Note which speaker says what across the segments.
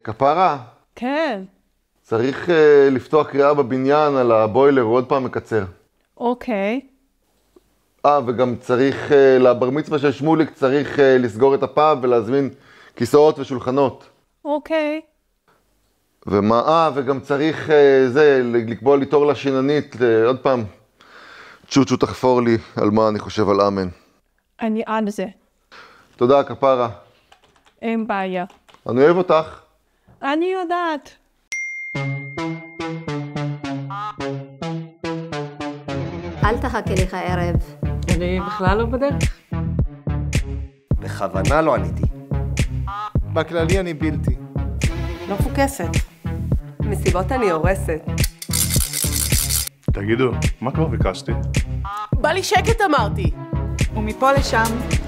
Speaker 1: כפרה,
Speaker 2: כן.
Speaker 1: צריך לפתוח קריאה בבניין על הבוילר, הוא עוד פעם מקצר.
Speaker 2: אוקיי.
Speaker 1: וגם צריך, לבר מצווה של שמוליק צריך לסגור את הפאב ולהזמין כיסאות ושולחנות.
Speaker 2: אוקיי.
Speaker 1: וגם צריך לקבוע לי תור לשיננית, עוד פעם, צ'וצ'ו תחפור לי על מה אני חושב על אמן.
Speaker 2: אני על זה.
Speaker 1: תודה, כפרה.
Speaker 2: אין בעיה.
Speaker 1: אני אוהב אותך.
Speaker 2: אני יודעת.
Speaker 3: אל תחכה לך ערב.
Speaker 2: אני בכלל לא בדרך.
Speaker 4: בכוונה לא עניתי.
Speaker 5: בכללי אני בלתי.
Speaker 6: לא פוקסת. מסיבות אני הורסת.
Speaker 7: תגידו, מה כבר ביקשתי?
Speaker 6: בא לי שקט אמרתי.
Speaker 8: ומפה לשם,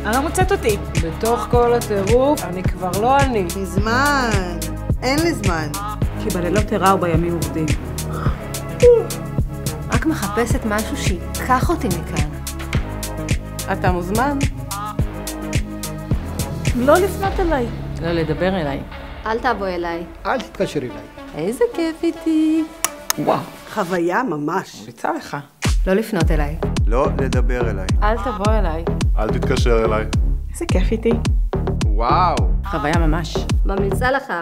Speaker 8: אני לא מוצאת אותי.
Speaker 6: בתוך כל הטירוף, אני כבר לא אני.
Speaker 8: מזמן. אין לי זמן. כי בלילות ערה ובימים עובדים.
Speaker 3: רק מחפשת משהו שיקח אותי מכאן.
Speaker 6: אתה מוזמן?
Speaker 2: לא לפנות אליי.
Speaker 6: לא לדבר אליי.
Speaker 3: אל תבוא אליי.
Speaker 5: אל תתקשר אליי.
Speaker 6: איזה כיף איתי.
Speaker 5: וואו.
Speaker 8: חוויה ממש.
Speaker 6: ביצע לך.
Speaker 3: לא לפנות אליי.
Speaker 4: לא לדבר אליי.
Speaker 6: אל תבוא אליי.
Speaker 7: אל תתקשר אליי.
Speaker 8: איזה כיף איתי.
Speaker 4: וואו.
Speaker 6: חוויה ממש.
Speaker 3: ממליצה לך.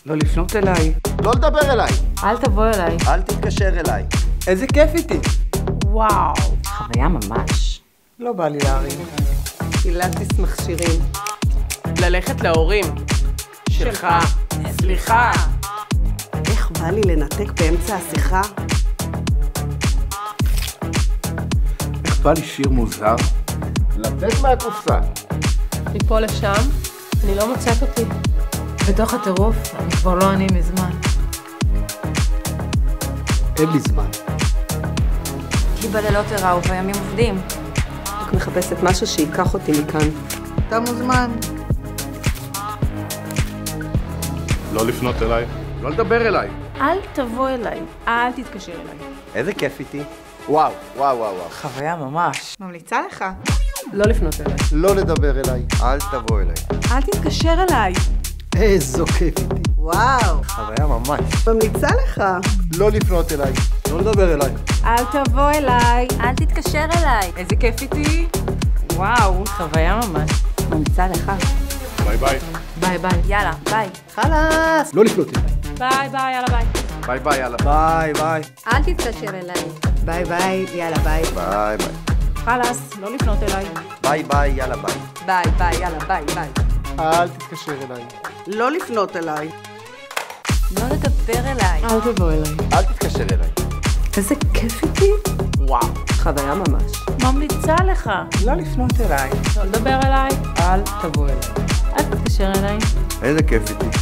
Speaker 6: לא לפנות אליי.
Speaker 5: לא לדבר אליי.
Speaker 6: אל תבוא אליי.
Speaker 4: אל תתקשר אליי.
Speaker 5: איזה כיף איתי.
Speaker 6: וואו. חוויה ממש.
Speaker 8: לא בא לי להרים.
Speaker 6: פילאטיס מכשירים. ללכת להורים. שלך. סליחה.
Speaker 8: איך בא לי לנתק באמצע השיחה?
Speaker 5: איך בא לי שיר מוזר? לצאת מהקופסה.
Speaker 6: מפה לשם, אני לא מוצאת אותי. בתוך הטירוף, אני כבר לא אני מזמן.
Speaker 5: אין לי זמן.
Speaker 3: כי בלילות ערה ובימים עובדים.
Speaker 6: רק מחפשת משהו שיקח אותי מכאן.
Speaker 8: אתה מוזמן.
Speaker 7: לא לפנות אליי.
Speaker 5: לא לדבר אליי.
Speaker 2: אל תבוא אליי. אל תתקשר אליי.
Speaker 4: איזה כיף איתי.
Speaker 5: וואו, וואו, וואו, וואו.
Speaker 6: חוויה ממש.
Speaker 8: ממליצה לך.
Speaker 6: לא לפנות אליי.
Speaker 5: לא לדבר אליי.
Speaker 4: אל תבוא אליי.
Speaker 2: אל תתקשר אליי.
Speaker 5: איזו כיף איתי.
Speaker 8: וואו.
Speaker 4: חוויה ממש.
Speaker 8: ממליצה לך.
Speaker 5: לא לפנות אליי. לא לדבר אליי.
Speaker 2: אל תבוא אליי.
Speaker 3: אל תתקשר אליי.
Speaker 6: איזה כיף איתי. וואו, חוויה ממש. ממליצה לך.
Speaker 7: ביי ביי.
Speaker 6: ביי ביי.
Speaker 3: יאללה, ביי.
Speaker 8: חלאס.
Speaker 5: לא לפנות אליי.
Speaker 2: ביי ביי, יאללה ביי.
Speaker 5: ביי ביי, יאללה.
Speaker 4: ביי ביי.
Speaker 3: אל תתקשר אליי.
Speaker 8: ביי ביי, יאללה ביי.
Speaker 4: ביי ביי.
Speaker 2: חלאס, לא לפנות אליי.
Speaker 4: ביי ביי, יאללה ביי.
Speaker 6: ביי ביי, יאללה ביי ביי.
Speaker 5: אל תתקשר אליי.
Speaker 8: לא לפנות אליי.
Speaker 3: לא לדבר אליי.
Speaker 6: אל תבוא אליי.
Speaker 5: אל תתקשר אליי.
Speaker 6: איזה כיף איתי. וואו, חוויה ממש.
Speaker 2: ממליצה לך.
Speaker 6: לא לפנות אליי.
Speaker 2: לא לדבר אליי.
Speaker 6: אל תבוא אליי.
Speaker 2: אל תתקשר אליי.
Speaker 4: איזה כיף איתי.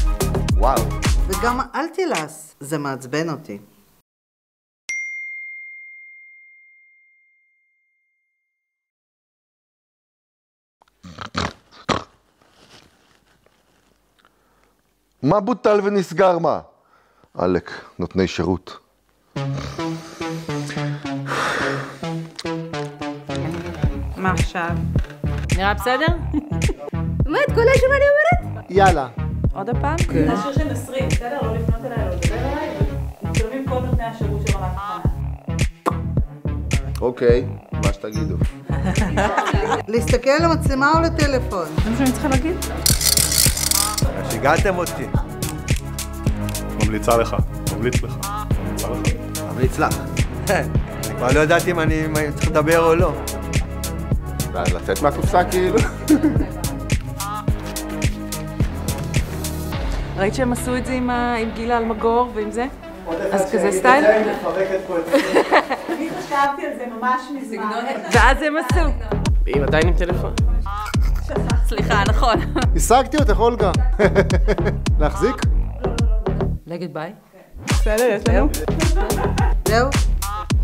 Speaker 4: וואו.
Speaker 8: וגם אל תלעס. זה מעצבן אותי.
Speaker 1: מה בוטל ונסגר מה? אלק, נותני שירות.
Speaker 2: מה עכשיו? נראה בסדר?
Speaker 3: באמת, כל השם אני אומרת?
Speaker 5: יאללה.
Speaker 2: עוד הפעם?
Speaker 6: כן.
Speaker 2: זה השיר של נסרין, בסדר? לא לפנות אליי, לא לדבר אליי, ומצלמים כל נותני השירות של רמת תחנה.
Speaker 1: אוקיי, מה שתגידו.
Speaker 8: להסתכל על המצלמה או לטלפון?
Speaker 2: זה מה שאני צריכה להגיד?
Speaker 4: שיגעתם אותי.
Speaker 7: ממליצה לך. ממליץ לך. ממליצה לך.
Speaker 4: ממליץ לך. אני כבר לא ידעתי אם אני צריך לדבר או לא.
Speaker 5: לצאת מהקופסה כאילו.
Speaker 6: ראית שהם עשו את זה עם גילה אלמגור ועם זה? אז כזה סטייל?
Speaker 8: אני חשבתי על זה ממש מזמן.
Speaker 6: ואז הם עשו. היא עדיין עם טלפון.
Speaker 2: סליחה, נכון.
Speaker 5: השגתי אותך, אולגה. להחזיק?
Speaker 6: לגד ביי.
Speaker 8: בסדר, יש לנו. זהו.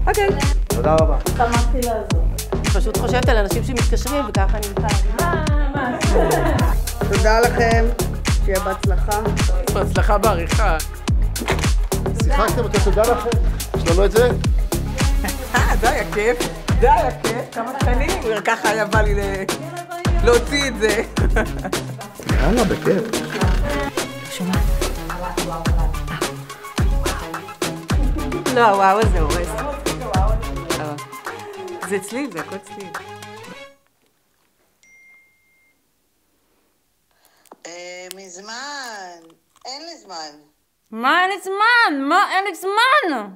Speaker 6: אוקיי.
Speaker 4: תודה רבה.
Speaker 2: שמחתי לעזור.
Speaker 6: אני פשוט חושבת על אנשים שמתקשרים וככה אני מתחילה.
Speaker 8: תודה לכם. שיהיה בהצלחה.
Speaker 6: בהצלחה בעריכה.
Speaker 5: שיחקתם אותו, תודה לכם. יש לנו את זה?
Speaker 6: זה היה כיף. זה היה כיף. כמה תקנים. ככה היה בא לי להוציא את זה.
Speaker 5: יאללה, בכיף.
Speaker 3: שומעת.
Speaker 2: וואו אחד.
Speaker 8: לא, הוואו הזה הורס.
Speaker 2: לא מצחיק הוואו הזה.
Speaker 8: זה צליל, זה הכל צליל.
Speaker 9: מזמן. אין לי זמן.
Speaker 3: מה אין לי זמן? מה אין לי זמן?